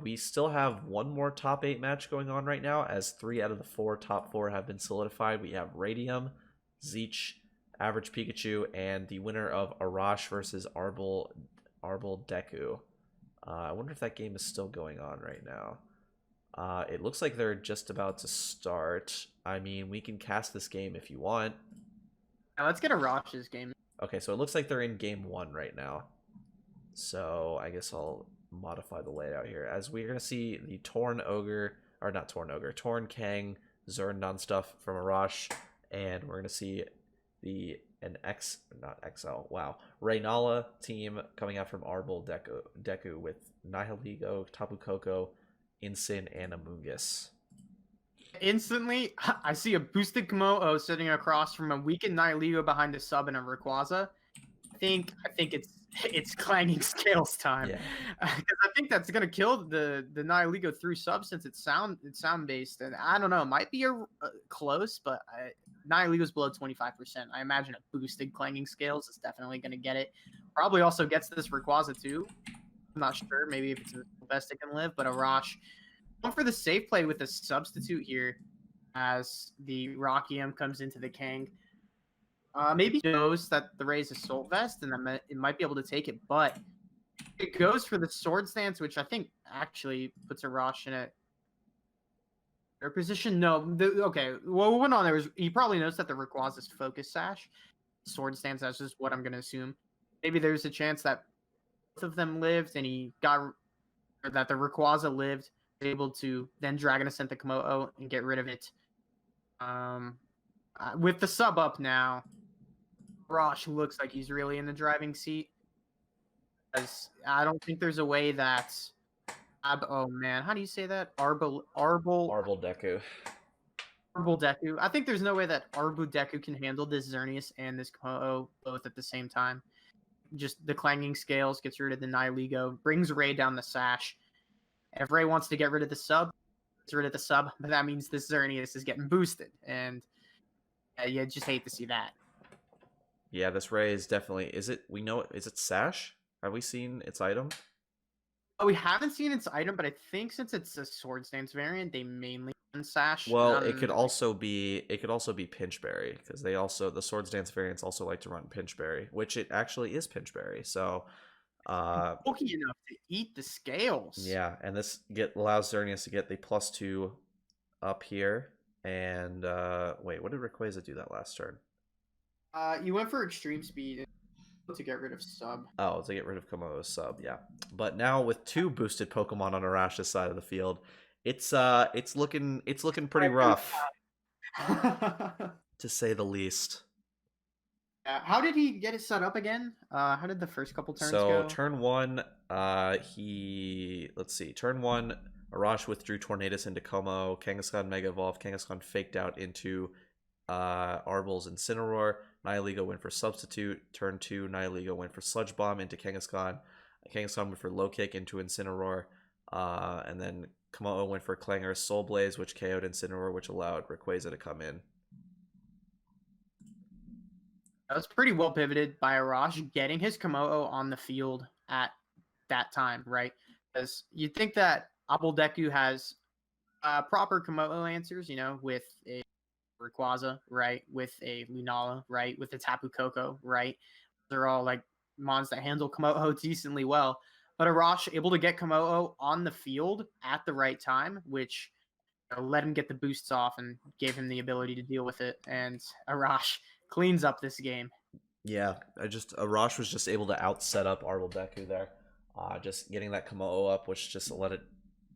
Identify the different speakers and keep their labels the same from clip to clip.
Speaker 1: We still have one more top 8 match going on right now, as 3 out of the 4 top 4 have been solidified. We have Radium, Zeech, Average Pikachu, and the winner of Arash versus ArbolDeku. I wonder if that game is still going on right now. It looks like they're just about to start. I mean, we can cast this game if you want.
Speaker 2: Now let's get a Rosh's game.
Speaker 1: Okay, so it looks like they're in game 1 right now. So I guess I'll modify the layout here, as we're going to see the Torn Ogre, or not Torn Ogre, Torn Kang, Zerndon stuff from Arash, and we're going to see not XL, wow, Reynala team coming out from ArbolDeku with Nihiligo, Tapu Koko, Incin, and Amoonguss.
Speaker 2: Instantly, I see a boosted Komodo sitting across from a weakened Nihilego behind a sub and a Rayquaza. I think it's clanging scales time.
Speaker 1: Yeah.
Speaker 2: Because I think that's gonna kill the Nihilego through sub, since it's sound based, and I don't know, it might be a close, but Nihiligo's below 25%. I imagine a boosted clanging scales is definitely gonna get it. Probably also gets this Rayquaza too. I'm not sure. Maybe if it's the best it can live, but Arash going for the safe play with a substitute here as the Rockium comes into the Kang. Maybe he knows that the Ray's Assault Vest and that it might be able to take it, but it goes for the Sword Stance, which I think actually puts Arash in a better position. No, okay. What went on there was he probably knows that the Rayquaza's Focus Sash, Sword Stance, that's just what I'm going to assume. Maybe there's a chance that both of them lived and he got, or that the Rayquaza lived, able to then Dragon Ascent the Komodo and get rid of it. With the sub up now, Rosh looks like he's really in the driving seat. As I don't think there's a way that oh man, how do you say that?
Speaker 1: ArbolDeku.
Speaker 2: ArbolDeku. I think there's no way that ArbolDeku can handle this Xerneas and this Komodo both at the same time. Just the clanging scales gets rid of the Nihilego, brings Ray down the sash. If Ray wants to get rid of the sub, gets rid of the sub, but that means this Xerneas is getting boosted, and you just hate to see that.
Speaker 1: Yeah, this Ray is definitely. Is it Sash? Have we seen its item?
Speaker 2: Oh, we haven't seen its item, but I think since it's a Sword Stance variant, they mainly run Sash.
Speaker 1: Well, it could also be Pinchberry, because the Swords Dance variants also like to run Pinchberry, which it actually is Pinchberry. So
Speaker 2: bulky enough to eat the scales.
Speaker 1: Yeah, and this allows Xerneas to get the +2 up here. And wait, what did Rayquaza do that last turn?
Speaker 2: You went for extreme speed to get rid of sub.
Speaker 1: Oh, to get rid of Komodo's sub, yeah. But now with 2 boosted Pokemon on Arash's side of the field, it's looking pretty rough, to say the least.
Speaker 2: How did he get it set up again? How did the first couple turns go?
Speaker 1: So turn 1, turn 1, Arash withdrew Tornadus into Como, Kangaskhan Mega Evolved, Kangaskhan faked out into Arble's Incineroar, Nihilego went for Substitute, turn 2, Nihilego went for Sludge Bomb into Kangaskhan, Kangaskhan went for Low Kick into Incineroar, and then Komodo went for Clangor's Soul Blaze, which KO'd Incineroar, which allowed Rayquaza to come in.
Speaker 2: That was pretty well pivoted by Arash, getting his Komodo on the field at that time, right? Because you'd think that ArbolDeku has proper Komodo answers, with a Rayquaza, right? With a Lunala, right? With a Tapu Koko, right? They're all like mons that handle Komodo decently well. But Arash able to get Komodo on the field at the right time, which let him get the boosts off and gave him the ability to deal with it. And Arash cleans up this game.
Speaker 1: Yeah, Arash was just able to out-set up ArbolDeku there. Just getting that Komodo up, which just let it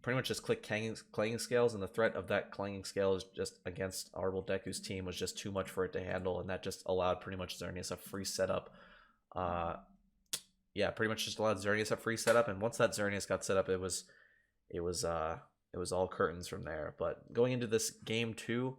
Speaker 1: pretty much just click clanging scales, and the threat of that clanging scale is just against ArbolDeku's team was just too much for it to handle, and that just allowed pretty much Xerneas a free setup. Yeah, pretty much just allowed Xerneas a free setup, and once that Xerneas got set up, it was all curtains from there. But going into this game 2,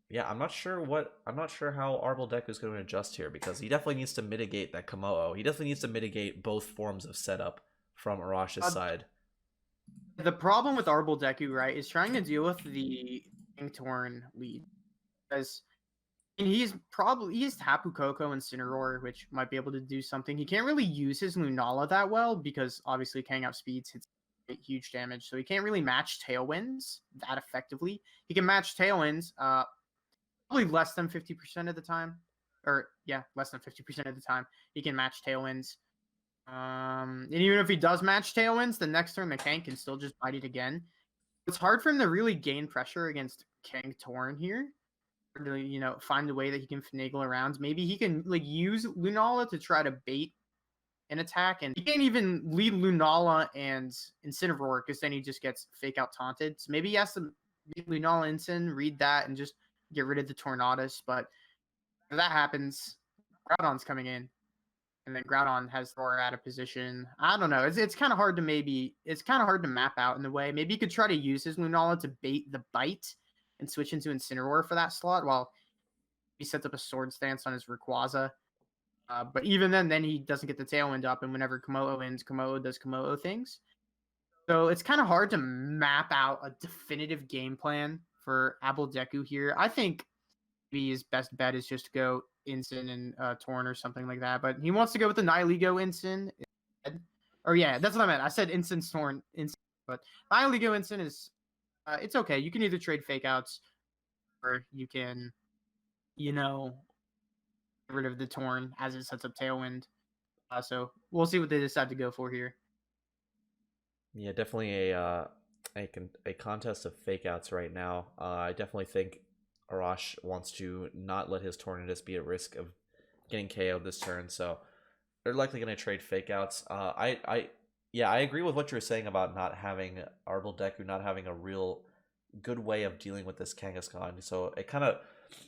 Speaker 1: yeah, I'm not sure how ArbolDeku is going to adjust here, because he definitely needs to mitigate that Komodo. He definitely needs to mitigate both forms of setup from Arash's side.
Speaker 2: The problem with ArbolDeku, right, is trying to deal with the Torn lead, because And he has Tapu Koko and Cineroar, which might be able to do something. He can't really use his Lunala that well because obviously Kang Out Speeds hits huge damage, so he can't really match Tailwinds that effectively. He can match Tailwinds, probably less than 50% of the time, or yeah, less than 50% of the time. He can match Tailwinds. And even if he does match Tailwinds, the next turn the Kang can still just bite it again. It's hard for him to really gain pressure against Kang Torn here. To, find a way that he can finagle around. Maybe he can like use Lunala to try to bait an attack, and he can't even lead Lunala and Incineroar because then he just gets fake out taunted. So maybe he has to beat Lunala Incin, read that, and just get rid of the Tornadus. But if that happens, Groudon's coming in, and then Groudon has Thor out of position. I don't know. It's kind of hard to map out in the way. Maybe he could try to use his Lunala to bait the bite and switch into Incineroar for that slot while he sets up a sword stance on his Rayquaza. But even then he doesn't get the Tailwind up, and whenever Komodo wins, Komodo does Komodo things. So it's kind of hard to map out a definitive game plan for ArbolDeku here. I think maybe his best bet is just to go Incin and Torn or something like that. But he wants to go with the Nihilego Incin. Or yeah, that's what I meant. I said Incin Torn Incin, but Nihilego Incin is it's okay. You can either trade fake outs or you can, get rid of the Torn as it sets up Tailwind. So we'll see what they decide to go for here.
Speaker 1: Yeah, definitely a contest of fake outs right now. I definitely think Arash wants to not let his Tornadus be at risk of getting KO'd this turn, so they're likely going to trade fake outs. I agree with what you're saying about not having ArbolDeku not having a real good way of dealing with this Kangaskhan. So it kind of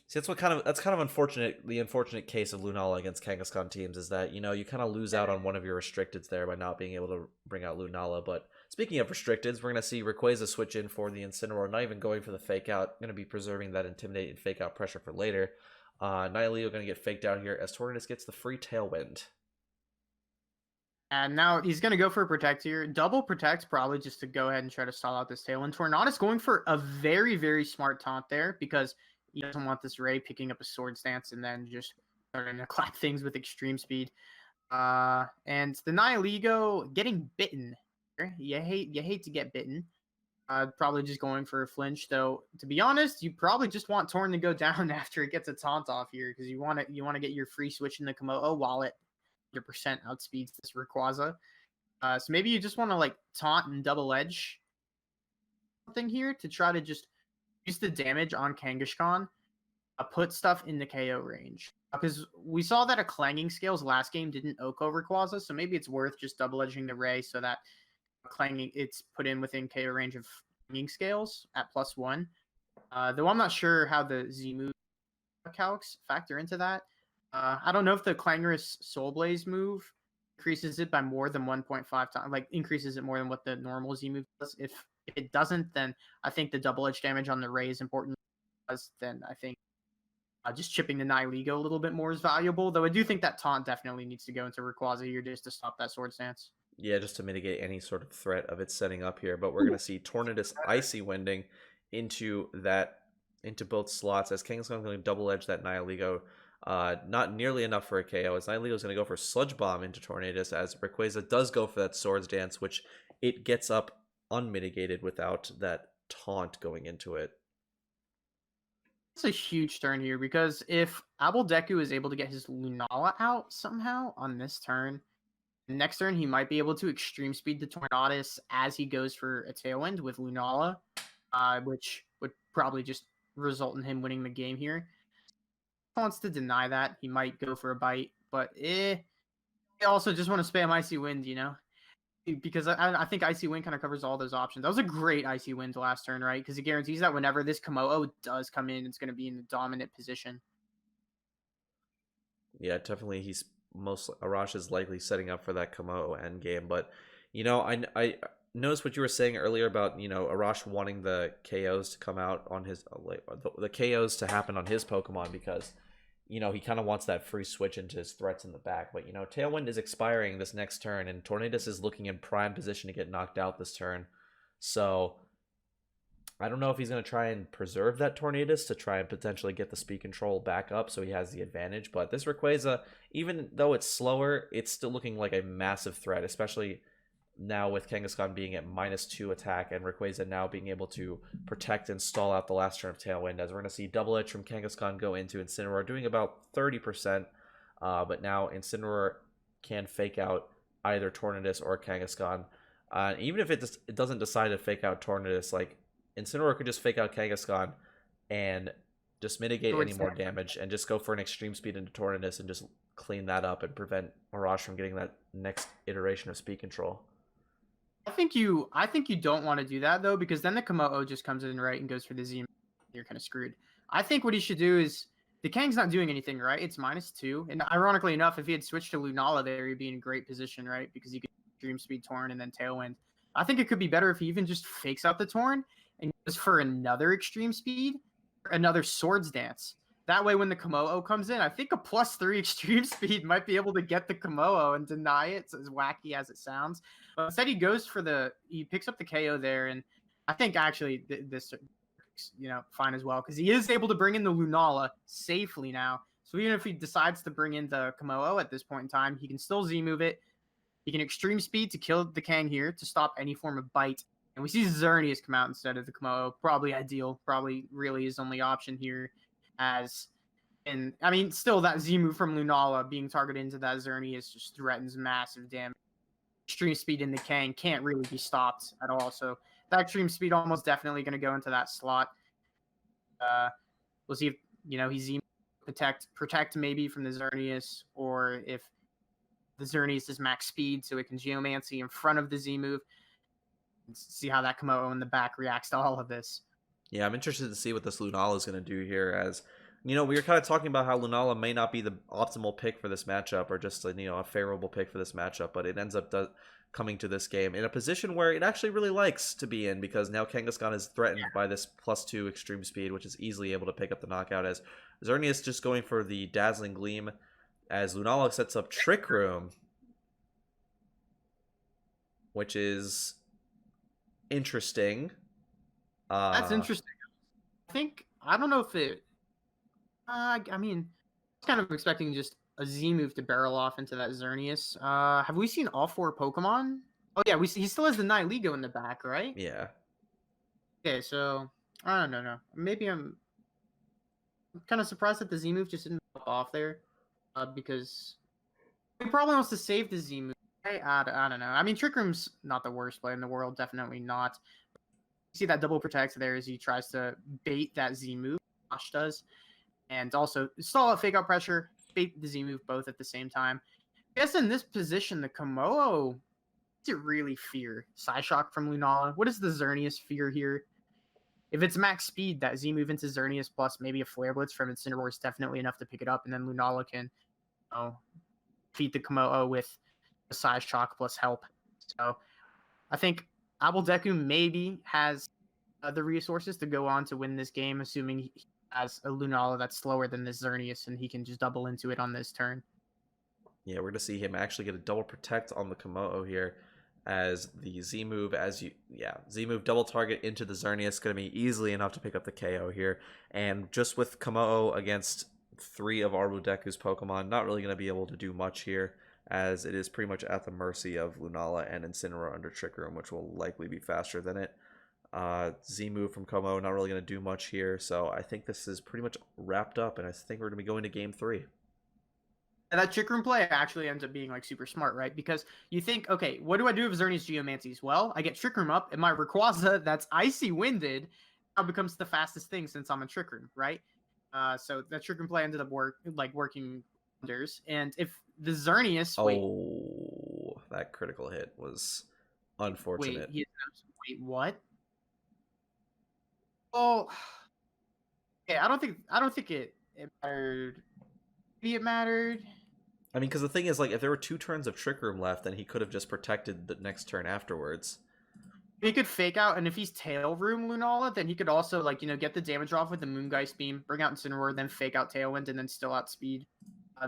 Speaker 1: see that's kind of unfortunate. The unfortunate case of Lunala against Kangaskhan teams is that you kind of lose out on one of your restricteds there by not being able to bring out Lunala. But speaking of restricteds, we're gonna see Rayquaza switch in for the Incineroar, not even going for the fake out. Gonna be preserving that intimidate and fake out pressure for later. Nihilego gonna get faked out here as Tornadus gets the free Tailwind.
Speaker 2: And now he's going to go for a Protect here. Double Protect, probably just to go ahead and try to stall out this Tailwind. Tornadus going for a very, very smart taunt there because he doesn't want this Ray picking up a Sword Stance and then just starting to clap things with extreme speed. And the Nihilego getting bitten. You hate to get bitten. Probably just going for a flinch, though. To be honest, you probably just want Torn to go down after it gets a taunt off here because you want to get your free switch in the Komodo while it 100% outspeeds this Rayquaza. So maybe you just want to like taunt and double edge something here to try to just use the damage on Kangaskhan, put stuff in the KO range. Because we saw that a Clanging Scales last game didn't Oko Rayquaza, so maybe it's worth just double edging the Ray so that Clanging it's put in within KO range of Clanging Scales at +1. Though I'm not sure how the Z move calcs factor into that. I don't know if the Clangorous Soul Blaze move increases it by more than 1.5 times, like increases it more than what the normal Z move does. If it doesn't, then I think the double edge damage on the Ray is important. Then I think just chipping the Nihilego a little bit more is valuable. Though I do think that taunt definitely needs to go into Rayquaza here just to stop that Sword Stance.
Speaker 1: Yeah, just to mitigate any sort of threat of it setting up here. But we're going to see Tornadus Icy Winding into both slots as Kangaskhan going to double edge that Nihilego. Not nearly enough for a KO as Nihilego is going to go for Sludge Bomb into Tornadus as Rayquaza does go for that Swords Dance, which it gets up unmitigated without that taunt going into it.
Speaker 2: It's a huge turn here because if ArbolDeku is able to get his Lunala out somehow on this turn, next turn he might be able to extreme speed the Tornadus as he goes for a Tailwind with Lunala, which would probably just result in him winning the game here. Wants to deny that. He might go for a bite, but I also just want to spam Icy Wind, because I think Icy Wind kind of covers all those options. That was a great Icy Wind last turn, right? Because it guarantees that whenever this Komodo does come in, it's going to be in the dominant position.
Speaker 1: Yeah, definitely. Arash is likely setting up for that Komodo endgame, but I noticed what you were saying earlier about Arash wanting the KOs to come out on his the KOs to happen on his Pokemon because he kind of wants that free switch into his threats in the back. But Tailwind is expiring this next turn, and Tornadus is looking in prime position to get knocked out this turn. So I don't know if he's going to try and preserve that Tornadus to try and potentially get the speed control back up so he has the advantage. But this Rayquaza, even though it's slower, it's still looking like a massive threat, especially now with Kangaskhan being at -2 attack and Rayquaza now being able to protect and stall out the last turn of Tailwind, as we're going to see Double Edge from Kangaskhan go into Incineroar, doing about 30%, but now Incineroar can fake out either Tornadus or Kangaskhan. Even if it doesn't decide to fake out Tornadus, like Incineroar could just fake out Kangaskhan and just mitigate any more damage and just go for an extreme speed into Tornadus and just clean that up and prevent Arash from getting that next iteration of speed control.
Speaker 2: I think you don't want to do that though, because then the Komodo just comes in right and goes for the Z. You're kind of screwed. I think what he should do is the Kang's not doing anything, right? It's -2, and ironically enough, if he had switched to Lunala there, he'd be in a great position, right? Because he could Dream Speed Torn and then Tailwind. I think it could be better if he even just fakes out the Torn and goes for another Extreme Speed, another Swords Dance. That way, when the Komodo comes in, I think a +3 Extreme Speed might be able to get the Komodo and deny it. It's as wacky as it sounds. But instead, he picks up the KO there, and I think actually this, fine as well, because he is able to bring in the Lunala safely now. So even if he decides to bring in the Komodo at this point in time, he can still Z-move it. He can Extreme Speed to kill the Kang here to stop any form of bite. And we see Xerneas come out instead of the Komodo. Probably ideal. Probably really his only option here. Still that Z-move from Lunala being targeted into that Xerneas just threatens massive damage. Extreme Speed in the Kang can't really be stopped at all. So that Extreme Speed almost definitely going to go into that slot. We'll see if, he Z protect maybe from the Xerneas, or if the Xerneas is max speed so it can Geomancy in front of the Z-move. See how that Komodo in the back reacts to all of this.
Speaker 1: Yeah, I'm interested to see what this Lunala is going to do here, as we were kind of talking about how Lunala may not be the optimal pick for this matchup, or just a favorable pick for this matchup, but it ends up coming to this game in a position where it actually really likes to be in, because now Kangaskhan is threatened by this +2 extreme speed, which is easily able to pick up the knockout, as Xerneas just going for the Dazzling Gleam, as Lunala sets up Trick Room, which is interesting.
Speaker 2: That's interesting. I don't know if it. I was kind of expecting just a Z move to barrel off into that Xerneas. Have we seen all 4 Pokemon? Oh yeah, he still has the Nihilego in the back, right?
Speaker 1: Yeah.
Speaker 2: Okay, so I don't know. Maybe I'm kind of surprised that the Z move just didn't pop off there, because he probably wants to save the Z move. I don't know. Trick Room's not the worst play in the world, definitely not. You see that double protect there as he tries to bait that Z move. Josh does. And also stall out fake out pressure, bait the Z move both at the same time. I guess in this position, the Komodo, does it really fear Psyshock from Lunala? What is the Xerneas fear here? If it's max speed, that Z move into Xerneas plus maybe a Flare Blitz from Incineroar is definitely enough to pick it up, and then Lunala can defeat the Komodo with a Psyshock plus help. So I think ArbolDeku maybe has the resources to go on to win this game, assuming he has a Lunala that's slower than this Xerneas, and he can just double into it on this turn.
Speaker 1: Yeah, we're going to see him actually get a double protect on the Komodo here, as the Z-move, Z-move double target into the Xerneas, going to be easily enough to pick up the KO here. And just with Komodo against 3 of ArbolDeku's Pokemon, not really going to be able to do much here, as it is pretty much at the mercy of Lunala and Incineroar under Trick Room, which will likely be faster than it. Z-move from Komodo, not really going to do much here, so I think this is pretty much wrapped up, and I think we're going to be going to Game 3.
Speaker 2: And that Trick Room play actually ends up being super smart, right? Because you think, okay, what do I do if Xerneas Geomancies? Well, I get Trick Room up, and my Rayquaza that's Icy Winded now becomes the fastest thing since I'm in Trick Room, right? So that Trick Room play ended up working wonders. And if the Xerneas,
Speaker 1: that critical hit was unfortunate.
Speaker 2: Wait, what? Oh, okay. I don't think it mattered. Maybe it mattered.
Speaker 1: Because the thing is, if there were 2 turns of Trick Room left, then he could have just protected the next turn afterwards.
Speaker 2: He could fake out, and if he's Tail Room Lunala, then he could also get the damage off with the Moongeist Beam, bring out Incineroar, then fake out Tailwind, and then still outspeed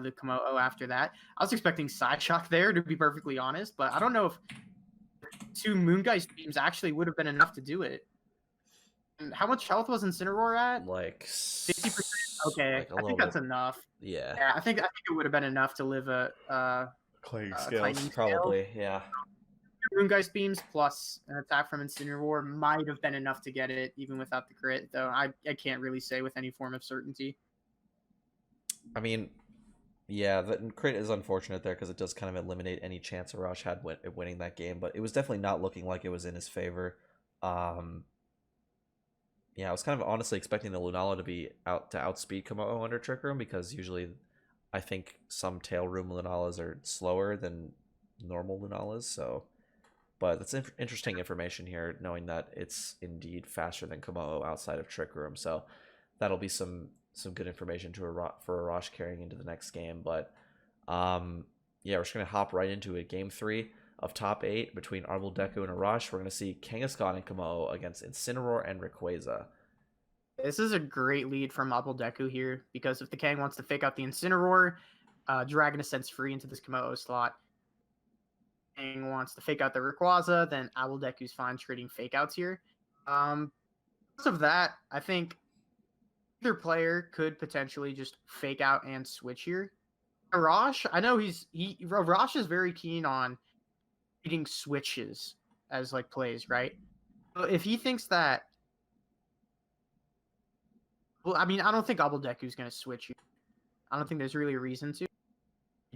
Speaker 2: the Komodo after that. I was expecting Psyshock there, to be perfectly honest, but I don't know if 2 Moongeist Beams actually would have been enough to do it. And how much health was Incineroar at?
Speaker 1: Like
Speaker 2: 50%. Okay,
Speaker 1: like a
Speaker 2: I
Speaker 1: little
Speaker 2: think that's
Speaker 1: bit.
Speaker 2: enough.
Speaker 1: Yeah.
Speaker 2: Yeah, I think it would have been enough to live
Speaker 1: Clanging
Speaker 2: a
Speaker 1: scales,
Speaker 2: clanging scale.
Speaker 1: probably. Yeah.
Speaker 2: Runegeist beams plus an attack from Incineroar might have been enough to get it, even without the crit. Though I can't really say with any form of certainty.
Speaker 1: I mean, yeah, the crit is unfortunate there because it does kind of eliminate any chance Arash had winning that game, but it was definitely not looking like it was in his favor. Um, yeah, I was kind of honestly expecting the Lunala to be out to outspeed Komodo under Trick Room because usually I think some Tail Room Lunalas are slower than normal Lunalas, so. But that's interesting information here, knowing that it's indeed faster than Komodo outside of Trick Room. So that'll be some good information for Arash carrying into the next game. But yeah, we're just gonna hop right into it. Game 3 of top 8 between ArbolDeku and Arash. We're gonna see Kangaskhan and Komodo against Incineroar and Rayquaza.
Speaker 2: This is a great lead from ArbolDeku here because if the Kang wants to fake out the Incineroar, Dragon Ascent's free into this Komodo slot. Kang wants to fake out the Rayquaza, then ArbolDeku's fine trading fake outs here. Because of that, I think either player could potentially just fake out and switch here. Arash, I know Arash is very keen on reading switches as like plays, right? So if he thinks that, well, I mean, I don't think ArbolDeku is going to switch you. I don't think there's really a reason to.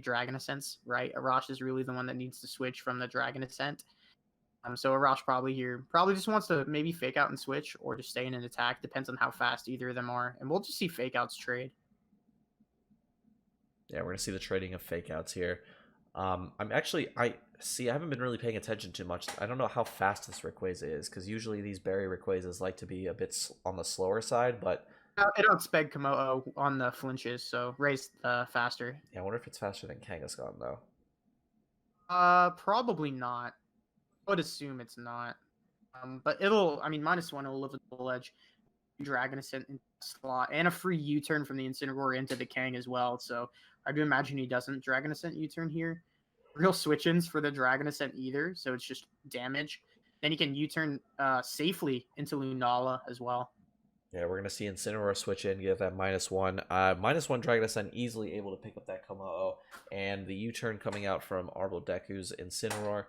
Speaker 2: Dragon Ascent, right? Arash is really the one that needs to switch from the Dragon Ascent. So Arash probably just wants to maybe fake out and switch or just stay in an attack. Depends on how fast either of them are. And we'll just see fake outs trade.
Speaker 1: Yeah, we're gonna see the trading of fake outs here. I haven't been really paying attention too much. I don't know how fast this Rayquaza is because usually these berry Rayquazas like to be a bit on the slower side, but
Speaker 2: It outsped Komodo on the flinches, so Ray's faster.
Speaker 1: yeah, I wonder if it's faster than Kangaskhan though.
Speaker 2: Probably not. I would assume it's not. But I mean, -1 will live with the edge. Dragon Ascent in slot and a free U-turn from the Incineroar into the Kang as well. So I do imagine he doesn't Dragon Ascent U-turn here. Real switch-ins for the Dragon Ascent either, so it's just damage. Then he can U-turn safely into Lunala as well.
Speaker 1: Yeah, we're gonna see Incineroar switch in, give that -1. -1 Dragon Ascent easily able to pick up that Komodo, and the U-turn coming out from ArbolDeku's Incineroar,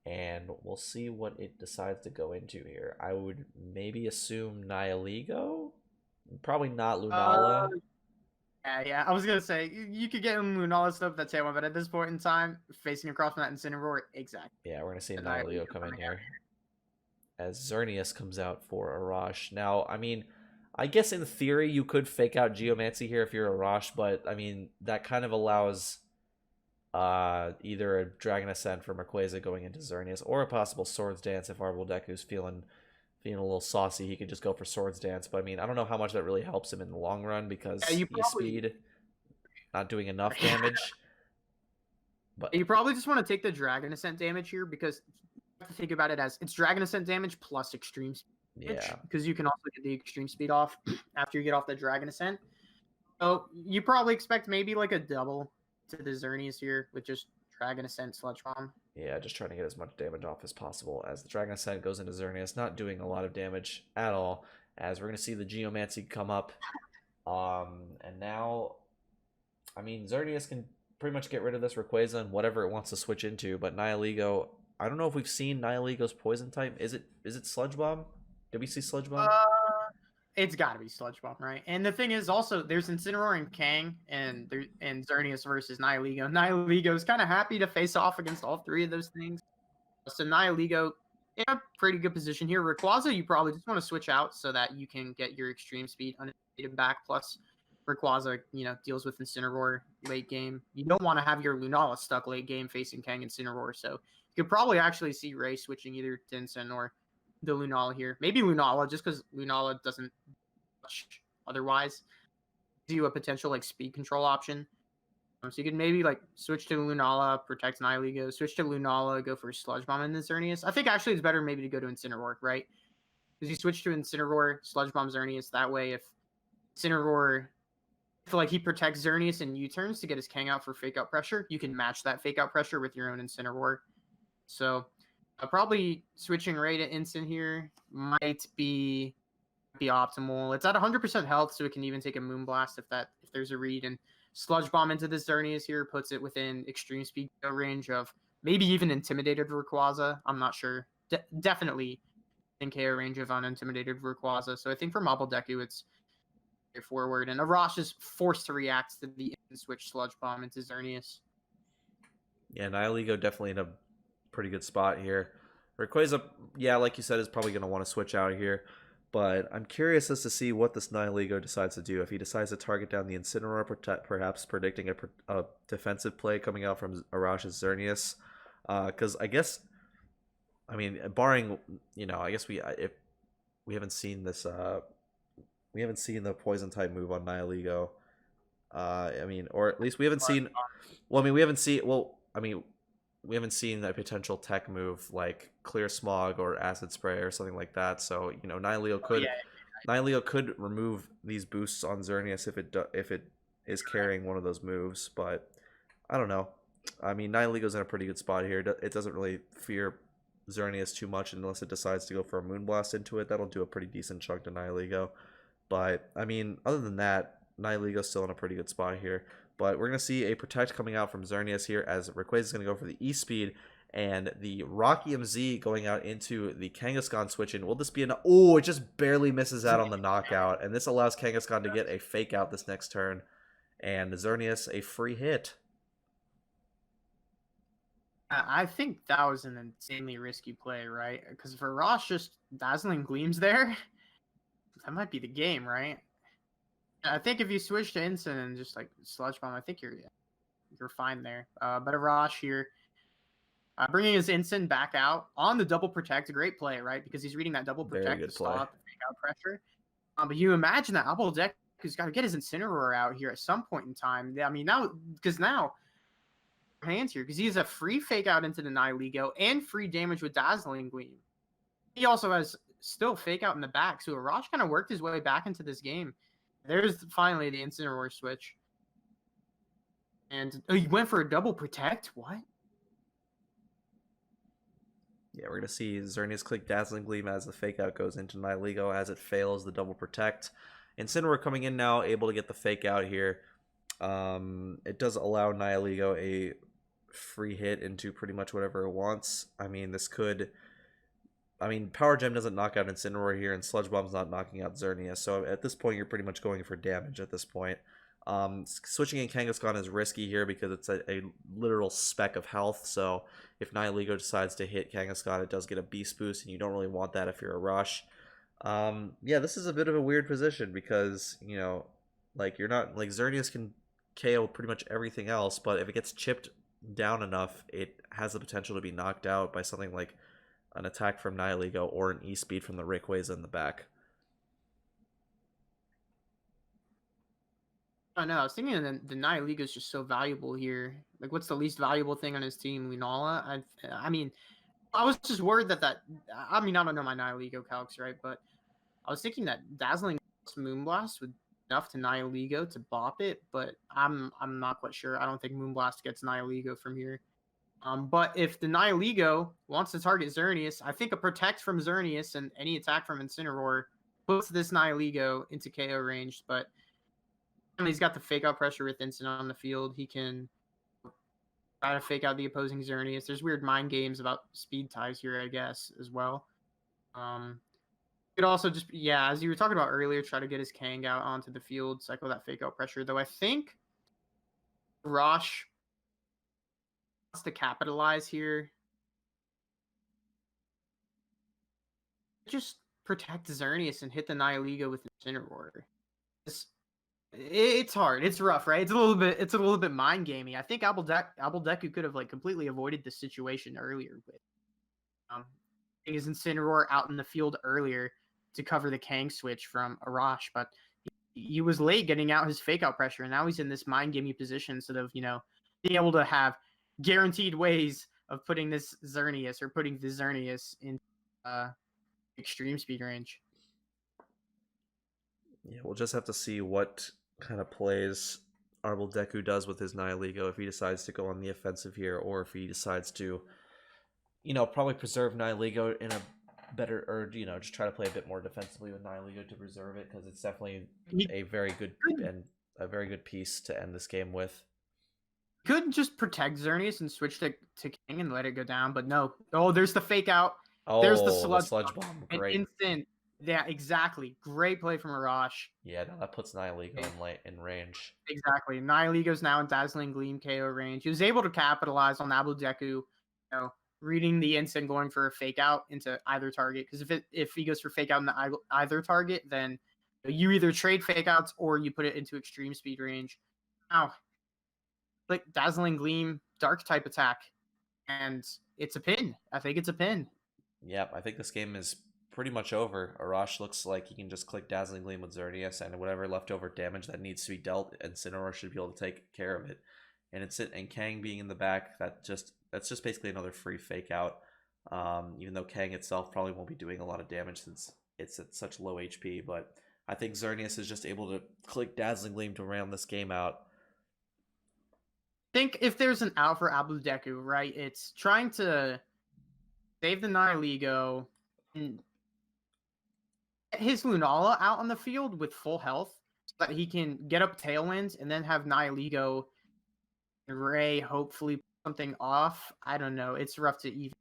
Speaker 1: and we'll see what it decides to go into here. I would maybe assume Nihilego? Probably not Lunala.
Speaker 2: Yeah. I was gonna say you could get Lunala stuff that's one, but at this point in time, facing across from that Incineroar, exactly.
Speaker 1: Yeah, we're gonna see Nihilego come in here as Xerneas comes out for Arash. Now, I mean, I guess in theory you could fake out Geomancy here if you're Arash, but I mean that kind of allows either a Dragon Ascent from Rayquaza going into Xerneas or a possible Swords Dance if ArbolDeku's feeling a little saucy. He could just go for Swords Dance, but I mean I don't know how much that really helps him in the long run because speed not doing enough damage.
Speaker 2: But you probably just want to take the Dragon Ascent damage here because you have to think about it as it's Dragon Ascent damage plus extreme speed. Yeah, because you can also get the extreme speed off after you get off the Dragon Ascent. So you probably expect maybe like a double to the Xerneas here with just Dragon Ascent Sludge Bomb.
Speaker 1: Yeah, just trying to get as much damage off as possible as the Dragon Ascent goes into Xerneas, not doing a lot of damage at all, as we're going to see the Geomancy come up. And now, I mean, Xerneas can pretty much get rid of this Rayquaza and whatever it wants to switch into, but Nihilego, I don't know if we've seen Nihilego's poison type. Is it Sludge Bomb? Did we see Sludge Bomb?
Speaker 2: It's got to be Sludge Bomb, right? And the thing is, also there's Incineroar and Kang, and Xerneas versus Nihilego. Nihilego's kind of happy to face off against all three of those things. So Nihilego in a pretty good position here. Rayquaza, you probably just want to switch out so that you can get your extreme speed uninhibited back. Plus, Rayquaza, deals with Incineroar late game. You don't want to have your Lunala stuck late game facing Kang Incineroar. So you could probably actually see Ray switching either to Incin or the Lunala here. Maybe Lunala, just because Lunala doesn't touch otherwise. Gives you a potential like speed control option. So you could maybe like switch to Lunala, protect Nihilego, switch to Lunala, go for Sludge Bomb in the Xerneas. I think actually it's better maybe to go to Incineroar, right? Because you switch to Incineroar, Sludge Bomb Xerneas. That way, if Incineroar, he protects Xerneas and U-turns to get his Kang out for fake out pressure, you can match that fake out pressure with your own Incineroar. So probably switching Ray to Incin here might be be optimal. It's at 100% health, so it can even take a Moonblast if there's a read. And Sludge Bomb into the Xerneas here puts it within extreme speed range of maybe even Intimidated Rayquaza. I'm not sure. Definitely in KO range of Unintimidated Rayquaza. So I think for ArbolDeku, it's forward, and Arash is forced to react to the switch Sludge Bomb into Xerneas.
Speaker 1: Yeah, Nihilego definitely in a pretty good spot here. Rayquaza, yeah, like you said, is probably going to want to switch out here. But I'm curious as to see what this Nihilego decides to do. If he decides to target down the Incineroar, perhaps predicting a defensive play coming out from Arash's Xerneas. Because I guess, I mean, barring, I guess we haven't seen this, we haven't seen the Poison type move on Nihilego. I mean, or at least we haven't seen, well, I mean, we haven't seen a potential tech move like Clear Smog or Acid Spray or something like that. So Nihilego could remove these boosts on Xerneas if it is carrying one of those moves. But I don't know. I mean, Nihilego's in a pretty good spot here. It doesn't really fear Xerneas too much unless it decides to go for a Moonblast into it. That'll do a pretty decent chunk to Nihilego. But I mean, other than that, Nihilego's still in a pretty good spot here. But we're going to see a Protect coming out from Xerneas here as Rayquaza is going to go for the E-Speed. And the Rocky MZ going out into the Kangaskhan switch in. Will this be an... Oh, it just barely misses out on the knockout. And this allows Kangaskhan to get a Fake Out this next turn. And Xerneas a free hit.
Speaker 2: I think that was an insanely risky play, right? Because for Ross, just Dazzling Gleams there, that might be the game, right? I think if you switch to Instant and just like Sludge Bomb, I think you're fine there. But Arash here, bringing his Instant back out on the double protect, a great play, right? Because he's reading that double protect to stop the fake out pressure. But you imagine that ArbolDeku's got to get his Incineroar out here at some point in time. I mean, now hands here because he has a free fake out into the Nihilego and free damage with Dazzling Gleam. He also has still fake out in the back, so Arash kind of worked his way back into this game. There's finally the Incineroar switch. And he went for a double protect? What?
Speaker 1: Yeah, we're going to see Xerneas click Dazzling Gleam as the fake out goes into Nihilego as it fails the double protect. Incineroar coming in now, able to get the fake out here. It does allow Nihilego a free hit into pretty much whatever it wants. I mean, Power Gem doesn't knock out Incineroar here, and Sludge Bomb's not knocking out Xerneas. So at this point, you're pretty much going for damage at this point. Switching in Kangaskhan is risky here because it's a literal speck of health. So if Nihilego decides to hit Kangaskhan, it does get a beast boost, and you don't really want that if you're Arash. Yeah, this is a bit of a weird position because, like you're not like Xerneas can KO pretty much everything else, but if it gets chipped down enough, it has the potential to be knocked out by something like an attack from Nihilego or an E-Speed from the Rayquaza in the back.
Speaker 2: I know. I was thinking the Nihilego is just so valuable here. Like, what's the least valuable thing on his team? Lunala? I mean, I was just worried that I mean, I don't know my Nihilego calcs, right? But I was thinking that Dazzling Moonblast would enough to Nihilego to bop it, but I'm not quite sure. I don't think Moonblast gets Nihilego from here. But if the Nihilego wants to target Xerneas, I think a Protect from Xerneas and any attack from Incineroar puts this Nihilego into KO range. But he's got the fake out pressure with Instant on the field. He can try to fake out the opposing Xerneas. There's weird mind games about speed ties here, I guess, as well. Could also just, as you were talking about earlier, try to get his Kang out onto the field, cycle that fake out pressure. Though I think Rosh wants to capitalize here. Just protect Xerneas and hit the Nihilego with Incineroar. It's hard. It's rough, right? It's a little bit mind gamey. I think ArbolDeku could have like completely avoided this situation earlier with his Incineroar out in the field earlier to cover the Kang switch from Arash, but he was late getting out his fake out pressure, and now he's in this mind gamey position instead of being able to have guaranteed ways of putting this Xerneas or putting the Xerneas in extreme speed range.
Speaker 1: Yeah, we'll just have to see what kind of plays ArbolDeku does with his Nihilego, if he decides to go on the offensive here, or if he decides to, probably preserve Nihilego in a better, or just try to play a bit more defensively with Nihilego to preserve it, because it's definitely
Speaker 2: He
Speaker 1: a very good
Speaker 2: could,
Speaker 1: piece to end this game with.
Speaker 2: could just protect Xerneas and switch to King and let it go down, but no. Oh, there's the fake out. There's the
Speaker 1: Oh, the
Speaker 2: sludge
Speaker 1: sludge bomb,
Speaker 2: an
Speaker 1: great.
Speaker 2: instant. Yeah, exactly. Great play from Arash.
Speaker 1: Yeah, no, that puts Nihilego in range.
Speaker 2: Exactly. Nihiligo's now in Dazzling Gleam KO range. He was able to capitalize on ArbolDeku, reading the instant, going for a fake out into either target. Because if he goes for fake out into either target, then you either trade fake outs or you put it into extreme speed range. Now, like Dazzling Gleam, dark type attack, and it's a pin. I think it's a pin.
Speaker 1: Yep, I think this game is pretty much over. Arash looks like he can just click Dazzling Gleam with Xerneas, and whatever leftover damage that needs to be dealt, Incineroar should be able to take care of it. And Kang being in the back, that's just basically another free fake out. Even though Kang itself probably won't be doing a lot of damage since it's at such low HP, but I think Xerneas is just able to click Dazzling Gleam to round this game out.
Speaker 2: Think if there's an out for ArbolDeku, right? It's trying to save the Nihilego and get his Lunala out on the field with full health so that he can get up Tailwinds and then have Nihilego and Ray hopefully put something off. I don't know. It's rough to even.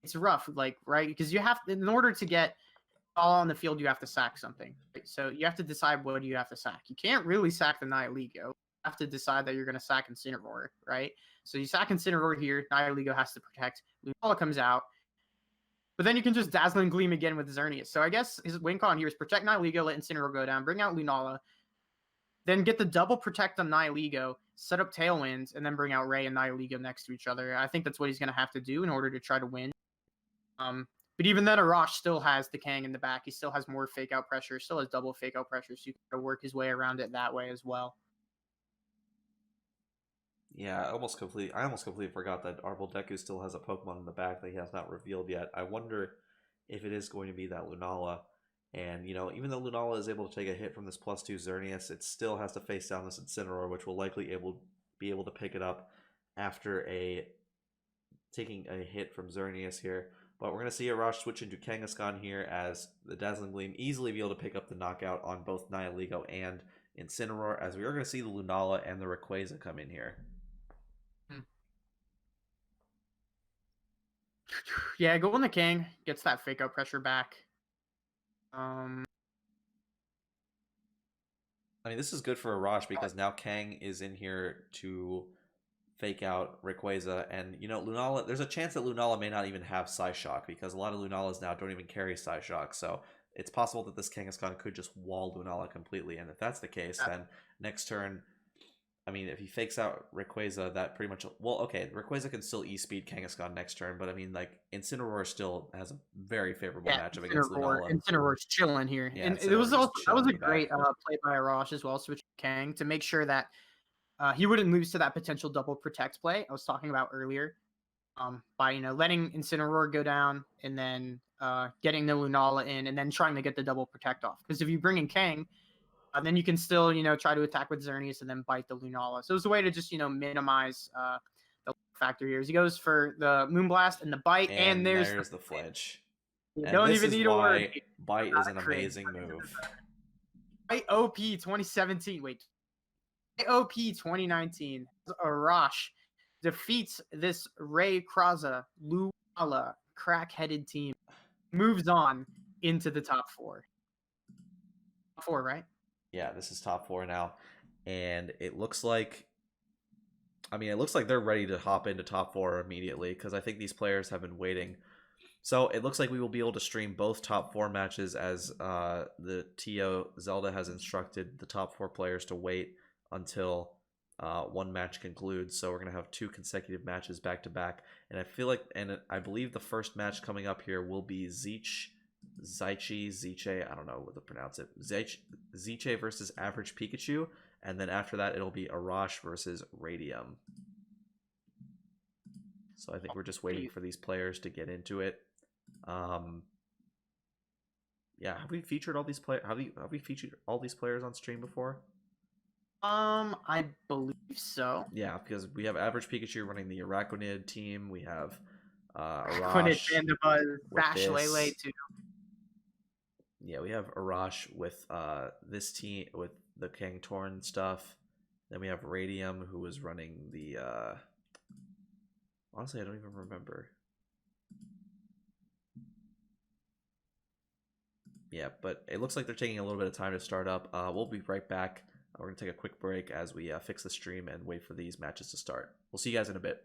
Speaker 2: It's rough, like, right? Because you have, in order to get all on the field, you have to sack something. Right? So you have to decide what you have to sack. You can't really sack the Nihilego. Have to decide that you're going to sack Incineroar, right? So you sack Incineroar here. Nihilego has to protect. Lunala comes out. But then you can just Dazzling Gleam again with Xerneas. So I guess his win con here is protect Nihilego, let Incineroar go down, bring out Lunala, then get the double protect on Nihilego, set up Tailwinds, and then bring out Ray and Nihilego next to each other. I think that's what he's going to have to do in order to try to win. But even then, Arash still has the Kang in the back. He still has more fake out pressure, still has double fake out pressure, so you can work his way around it that way as well.
Speaker 1: Yeah, I almost completely forgot that ArbolDeku still has a Pokemon in the back that he has not revealed yet. I wonder if it is going to be that Lunala. And, even though Lunala is able to take a hit from this +2 Xerneas, it still has to face down this Incineroar, which will likely be able to pick it up after taking a hit from Xerneas here. But we're going to see Arash switch into Kangaskhan here, as the Dazzling Gleam easily be able to pick up the knockout on both Nihilego and Incineroar, as we are going to see the Lunala and the Rayquaza come in here.
Speaker 2: Yeah, going to King gets that fake out pressure back.
Speaker 1: I mean, this is good for Arash because now Kang is in here to fake out Rayquaza, and Lunala. There's a chance that Lunala may not even have Psyshock, because a lot of Lunalas now don't even carry Psyshock. So it's possible that this Kangaskhan could just wall Lunala completely, and if that's the case, then next turn, I mean, if he fakes out Rayquaza, that pretty much... Well, okay, Rayquaza can still E-speed Kangaskhan next turn, but I mean, like, Incineroar still has a very favorable matchup against Lunala.
Speaker 2: Incineroar's chilling here.
Speaker 1: Yeah,
Speaker 2: and it was also that was a great play by Arash as well, switching Kang to make sure that he wouldn't lose to that potential double protect play I was talking about earlier. By letting Incineroar go down and then getting the Lunala in and then trying to get the double protect off. Because if you bring in Kang, then you can still, try to attack with Xerneas and then bite the Lunala. So it was a way to just, minimize the factor here. As he goes for the Moonblast and the bite, and there's
Speaker 1: the flinch.
Speaker 2: You don't even need a word.
Speaker 1: Bite is an amazing move.
Speaker 2: Bite OP 2017. Wait. OP 2019. Arash defeats this Rayquaza, Lunala, crack-headed team. Moves on into the top 4. Top 4, right?
Speaker 1: Yeah, this is top 4 now, and it looks like they're ready to hop into top 4 immediately, because I think these players have been waiting. So it looks like we will be able to stream both top 4 matches, as the TO Zelda has instructed the top 4 players to wait until one match concludes. So we're going to have 2 consecutive matches back to back, and I believe the first match coming up here will be Zeche, I don't know what to pronounce it. Zeche versus Average Pikachu, and then after that it'll be Arash versus Radium. So I think we're just waiting for these players to get into it. Yeah, have we featured all these players? Have we featured all these players on stream before?
Speaker 2: I believe so.
Speaker 1: Yeah, because we have Average Pikachu running the Araquanid team. We have
Speaker 2: When it
Speaker 1: Arash
Speaker 2: and the
Speaker 1: with
Speaker 2: Bash Lele
Speaker 1: this.
Speaker 2: too.
Speaker 1: Yeah, we have Arash with this team with the Kang Torn stuff. Then we have Radium, who was running the. Honestly, I don't even remember. Yeah, but it looks like they're taking a little bit of time to start up. We'll be right back. We're going to take a quick break as we fix the stream and wait for these matches to start. We'll see you guys in a bit.